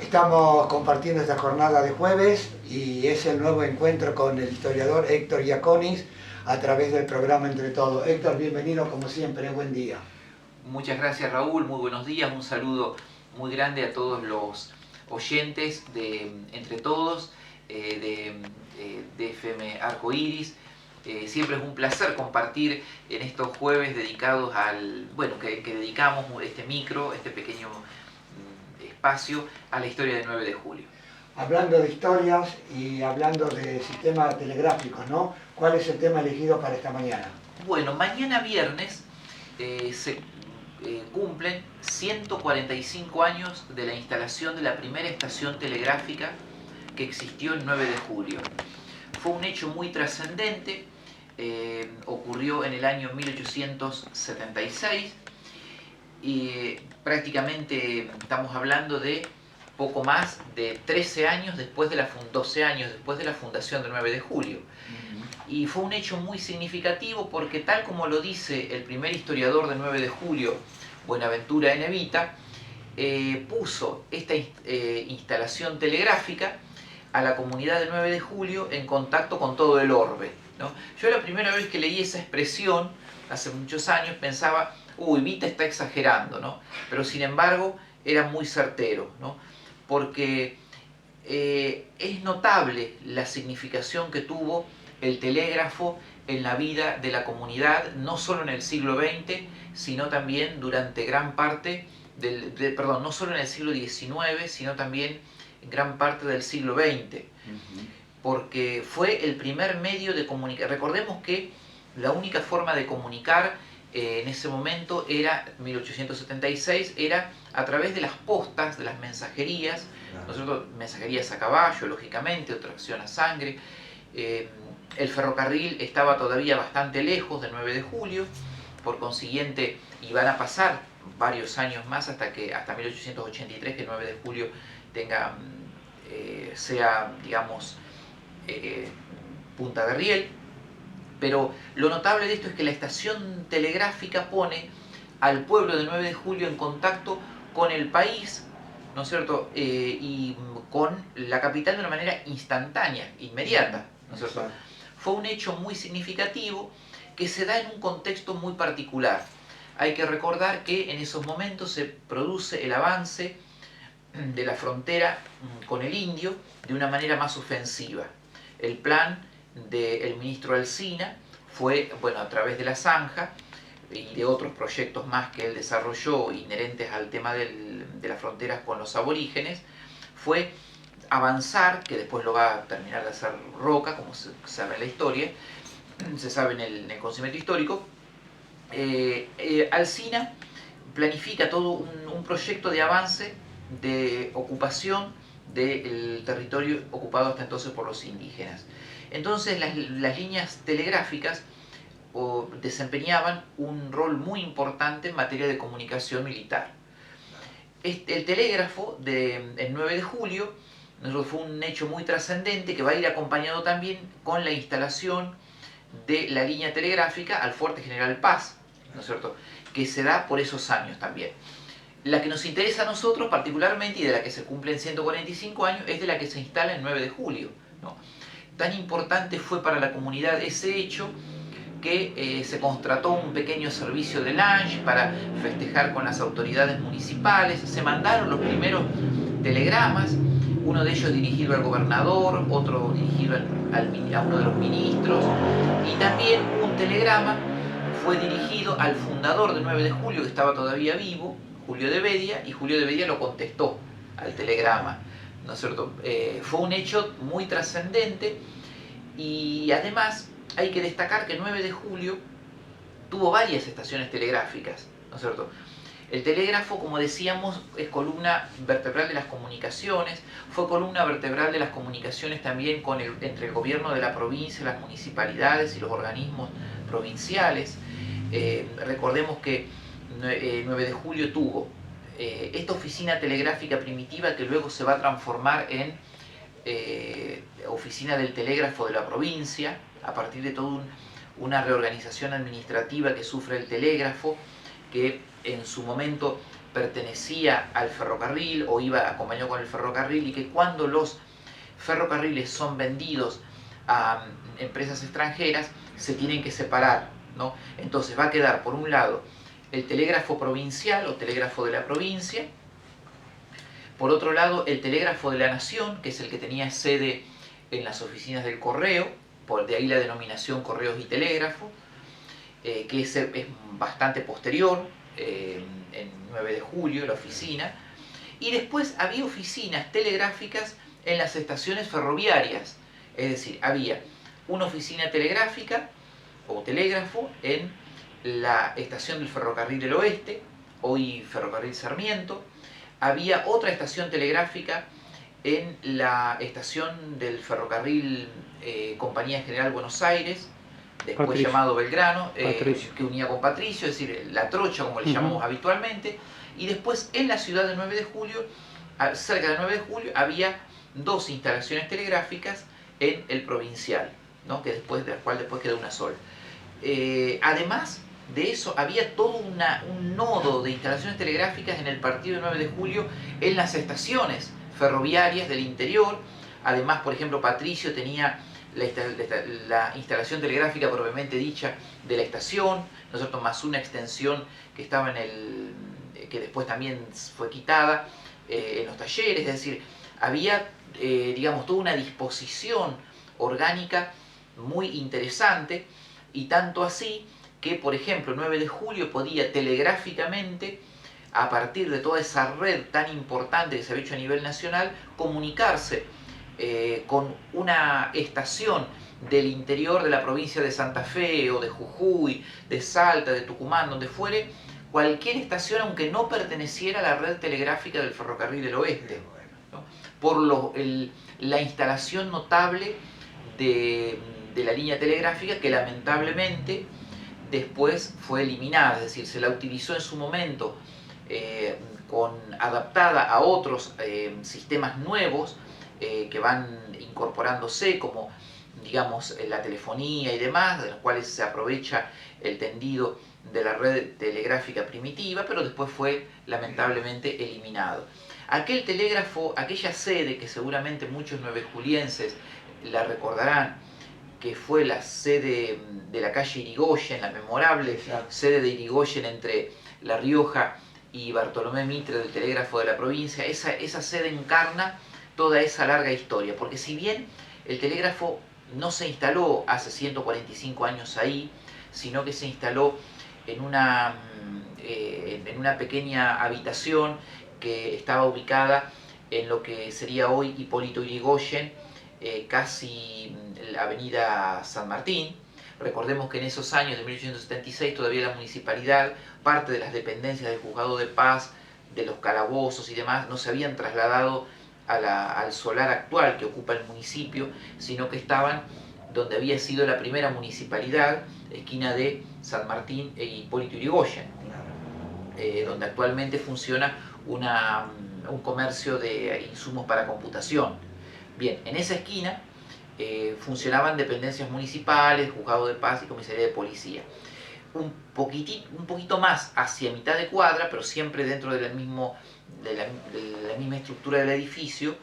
Estamos compartiendo esta jornada de jueves y es el nuevo encuentro con el historiador Héctor Iaconis a través del programa Entre Todos. Héctor, bienvenido como siempre, buen día. Muchas gracias, Raúl, muy buenos días, un saludo muy grande a todos los oyentes de Entre Todos, de FM Arcoiris. Siempre es un placer compartir en estos jueves dedicados que dedicamos este pequeño espacio a la historia del 9 de julio. Hablando de historias y hablando de sistemas telegráficos, ¿no? ¿Cuál es el tema elegido para esta mañana? Bueno, mañana viernes se cumplen 145 años de la instalación de la primera estación telegráfica que existió el 9 de julio. Fue un hecho muy trascendente, ocurrió en el año 1876 y prácticamente estamos hablando de poco más de 13 años después de 12 años después de la fundación del 9 de julio. Y fue un hecho muy significativo porque, tal como lo dice el primer historiador del 9 de julio, Buenaventura de Nevita, puso esta instalación telegráfica a la comunidad del 9 de julio en contacto con todo el orbe, ¿no? Yo la primera vez que leí esa expresión, hace muchos años, pensaba, uy, Vita está exagerando, ¿no? Pero sin embargo era muy certero, ¿no? Porque es notable la significación que tuvo el telégrafo en la vida de la comunidad, no solo en el siglo XX, sino también durante gran parte no solo en el siglo XIX, sino también en gran parte del siglo XX, porque fue el primer medio de comunicar. Recordemos que la única forma de comunicar en ese momento en 1876, era a través de las postas, de las mensajerías, mensajerías a caballo, lógicamente, o tracción a sangre. El ferrocarril estaba todavía bastante lejos del 9 de julio, por consiguiente iban a pasar varios años más hasta 1883, que el 9 de julio sea, digamos, punta de riel. Pero lo notable de esto es que la estación telegráfica pone al pueblo del 9 de julio en contacto con el país, ¿no es cierto? Y con la capital de una manera instantánea, inmediata, ¿no es cierto? Fue un hecho muy significativo que se da en un contexto muy particular. Hay que recordar que en esos momentos se produce el avance de la frontera con el indio de una manera más ofensiva. El plan del ministro Alsina fue, a través de la zanja y de otros proyectos más que él desarrolló inherentes al tema de las fronteras con los aborígenes, fue avanzar, que después lo va a terminar de hacer Roca, como se sabe en la historia, se sabe en el conocimiento histórico. Alsina planifica todo un proyecto de avance, de ocupación del territorio ocupado hasta entonces por los indígenas. Entonces las líneas telegráficas desempeñaban un rol muy importante en materia de comunicación militar. El telégrafo del 9 de julio fue un hecho muy trascendente que va a ir acompañado también con la instalación de la línea telegráfica al Fuerte General Paz, ¿no es cierto?, que se da por esos años también. La que nos interesa a nosotros particularmente y de la que se cumplen 145 años es de la que se instala el 9 de julio, ¿no? Tan importante fue para la comunidad ese hecho que se contrató un pequeño servicio de lunch para festejar con las autoridades municipales. Se mandaron los primeros telegramas, uno de ellos dirigido al gobernador, otro dirigido a uno de los ministros, y también un telegrama fue dirigido al fundador del 9 de julio, que estaba todavía vivo, Julio de Vedia, y Julio de Vedia lo contestó al telegrama, ¿no es cierto? Fue un hecho muy trascendente, y además hay que destacar que el 9 de julio tuvo varias estaciones telegráficas, ¿no es cierto? El telégrafo, como decíamos, es columna vertebral de las comunicaciones, fue columna vertebral de las comunicaciones también entre el gobierno de la provincia, las municipalidades y los organismos provinciales. Recordemos que 9 de julio tuvo esta oficina telegráfica primitiva que luego se va a transformar en oficina del telégrafo de la provincia, a partir de toda una reorganización administrativa que sufre el telégrafo, que en su momento pertenecía al ferrocarril o iba acompañado con el ferrocarril, y que cuando los ferrocarriles son vendidos a empresas extranjeras se tienen que separar, ¿no? Entonces va a quedar por un lado el telégrafo provincial o telégrafo de la provincia, por otro lado el telégrafo de la nación, que es el que tenía sede en las oficinas del correo, por de ahí la denominación correos y telégrafo, que es bastante posterior, en 9 de julio la oficina, y después había oficinas telegráficas en las estaciones ferroviarias, es decir, había una oficina telegráfica o telégrafo en la estación del Ferrocarril del Oeste, hoy Ferrocarril Sarmiento, había otra estación telegráfica en la estación del Ferrocarril Compañía General Buenos Aires, después Patricio. llamado Belgrano, Patricio. que unía con Patricio, es decir, la Trocha, como le llamamos habitualmente, y después en la ciudad de 9 de julio, cerca de 9 de julio, había dos instalaciones telegráficas en el provincial, ¿no? De la cual después quedó una sola. Además de eso, había todo un nodo de instalaciones telegráficas en el partido de 9 de julio en las estaciones ferroviarias del interior. Además, por ejemplo, Patricio tenía la instalación telegráfica propiamente dicha de la estación, nosotros más una extensión que estaba que después también fue quitada en los talleres, es decir, había digamos toda una disposición orgánica muy interesante, y tanto así que, por ejemplo, 9 de julio podía telegráficamente, a partir de toda esa red tan importante que se había hecho a nivel nacional, comunicarse con una estación del interior de la provincia de Santa Fe o de Jujuy, de Salta, de Tucumán, donde fuere, cualquier estación aunque no perteneciera a la red telegráfica del Ferrocarril del Oeste, ¿no? Por la instalación notable de la línea telegráfica, que lamentablemente después fue eliminada, es decir, se la utilizó en su momento adaptada a otros sistemas nuevos que van incorporándose, como digamos la telefonía y demás, de los cuales se aprovecha el tendido de la red telegráfica primitiva, pero después fue lamentablemente eliminado. Aquel telégrafo, aquella sede que seguramente muchos nuevejulienses la recordarán, que fue la sede de la calle Irigoyen, la memorable sede de Irigoyen entre La Rioja y Bartolomé Mitre del telégrafo de la provincia, esa sede encarna toda esa larga historia, porque si bien el telégrafo no se instaló hace 145 años ahí, sino que se instaló en una pequeña habitación que estaba ubicada en lo que sería hoy Hipólito Yrigoyen, casi la avenida San Martín. Recordemos que en esos años de 1876 todavía la municipalidad, parte de las dependencias del juzgado de paz, de los calabozos y demás, no se habían trasladado al solar actual que ocupa el municipio, sino que estaban donde había sido la primera municipalidad, esquina de San Martín e Hipólito Yrigoyen, donde actualmente funciona un comercio de insumos para computación. Bien, en esa esquina funcionaban dependencias municipales, juzgado de paz y comisaría de policía. Un poquito más hacia mitad de cuadra, pero siempre dentro de la misma estructura del edificio,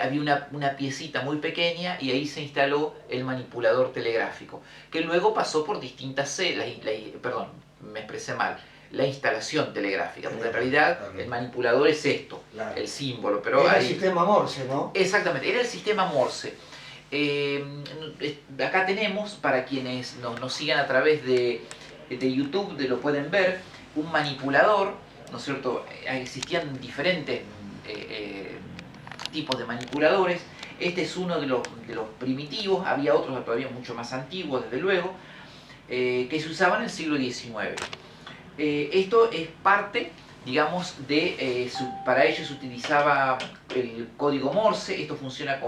había una piecita muy pequeña, y ahí se instaló el manipulador telegráfico, que luego pasó por distintas perdón, me expresé mal, la instalación telegráfica, porque en realidad el manipulador es esto, el símbolo. Pero era el sistema Morse, ¿no? Exactamente, era el sistema Morse. Acá tenemos, para quienes nos sigan a través de YouTube, lo pueden ver, un manipulador, ¿no es cierto? Existían diferentes tipos de manipuladores. Este es uno de los primitivos, había otros todavía mucho más antiguos, desde luego, que se usaban en el siglo XIX. Esto es parte, digamos, para ello se utilizaba el código Morse. Esto funciona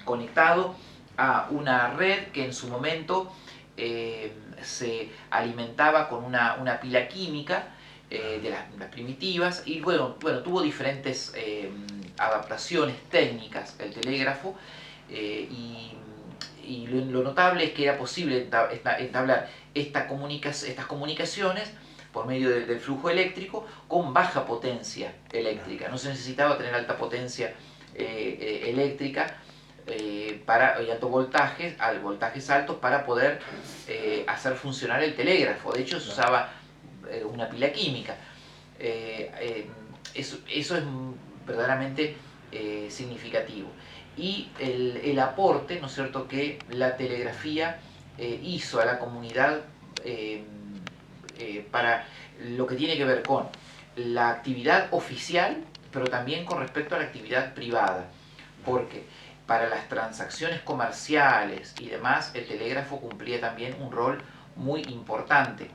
conectado a una red que en su momento se alimentaba con una pila química de las primitivas, y bueno, tuvo diferentes adaptaciones técnicas el telégrafo, y lo notable es que era posible entablar estas comunicaciones por medio del flujo eléctrico con baja potencia eléctrica. No se necesitaba tener alta potencia eléctrica y alto voltaje, voltajes altos para poder hacer funcionar el telégrafo. De hecho, se usaba una pila química. Eso es verdaderamente significativo. Y el aporte, ¿no es cierto?, que la telegrafía hizo a la comunidad para lo que tiene que ver con la actividad oficial, pero también con respecto a la actividad privada, porque para las transacciones comerciales y demás el telégrafo cumplía también un rol muy importante.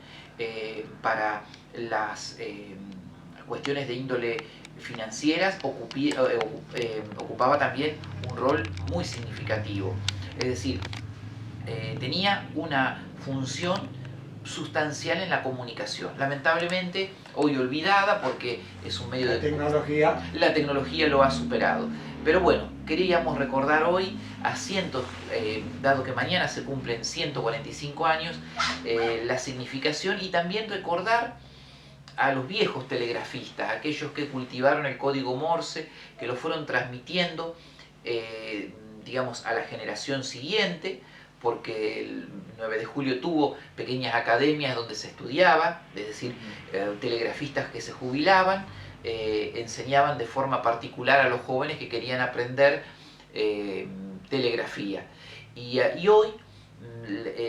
Para las cuestiones de índole financieras ocupaba también un rol muy significativo, es decir, tenía una función sustancial en la comunicación, lamentablemente hoy olvidada porque es un medio la tecnología lo ha superado. Pero bueno, queríamos recordar hoy dado que mañana se cumplen 145 años, la significación, y también recordar a los viejos telegrafistas, aquellos que cultivaron el código Morse, que lo fueron transmitiendo digamos, a la generación siguiente, porque el 9 de julio tuvo pequeñas academias donde se estudiaba, es decir, telegrafistas que se jubilaban, enseñaban de forma particular a los jóvenes que querían aprender telegrafía. Y hoy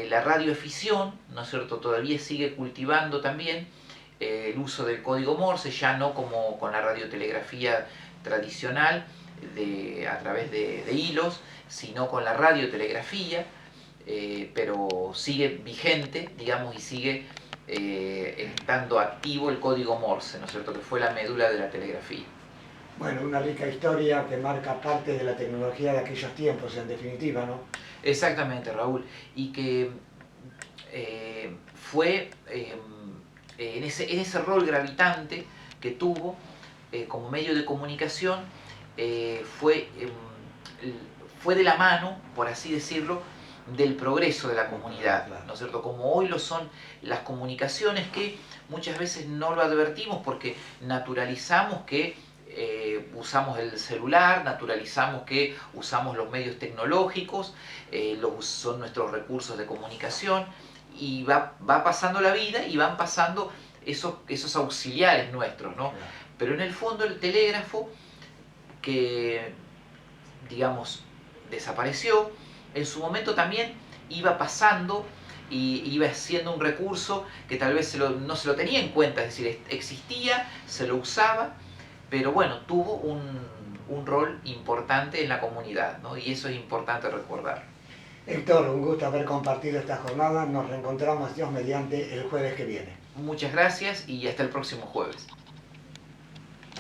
la radioeficción, ¿no es cierto?, todavía sigue cultivando también el uso del código Morse, ya no como con la radiotelegrafía tradicional a través de hilos, sino con la radiotelegrafía, pero sigue vigente, digamos, y sigue estando activo el código Morse, ¿no es cierto?, que fue la médula de la telegrafía. Bueno, una rica historia que marca parte de la tecnología de aquellos tiempos, en definitiva, ¿no? Exactamente, Raúl, y que fue en ese rol gravitante que tuvo como medio de comunicación, fue de la mano, por así decirlo, del progreso de la comunidad, ¿no es cierto?, como hoy lo son las comunicaciones, que muchas veces no lo advertimos porque naturalizamos que usamos el celular, naturalizamos que usamos los medios tecnológicos, son nuestros recursos de comunicación, y va pasando la vida y van pasando esos auxiliares nuestros, ¿no? Pero en el fondo el telégrafo, que digamos desapareció, en su momento también iba pasando y iba siendo un recurso que tal vez no se lo tenía en cuenta, es decir, existía, se lo usaba, pero bueno, tuvo un rol importante en la comunidad, ¿no? Y eso es importante recordar. Héctor, un gusto haber compartido esta jornada. Nos reencontramos, Dios mediante, el jueves que viene. Muchas gracias y hasta el próximo jueves.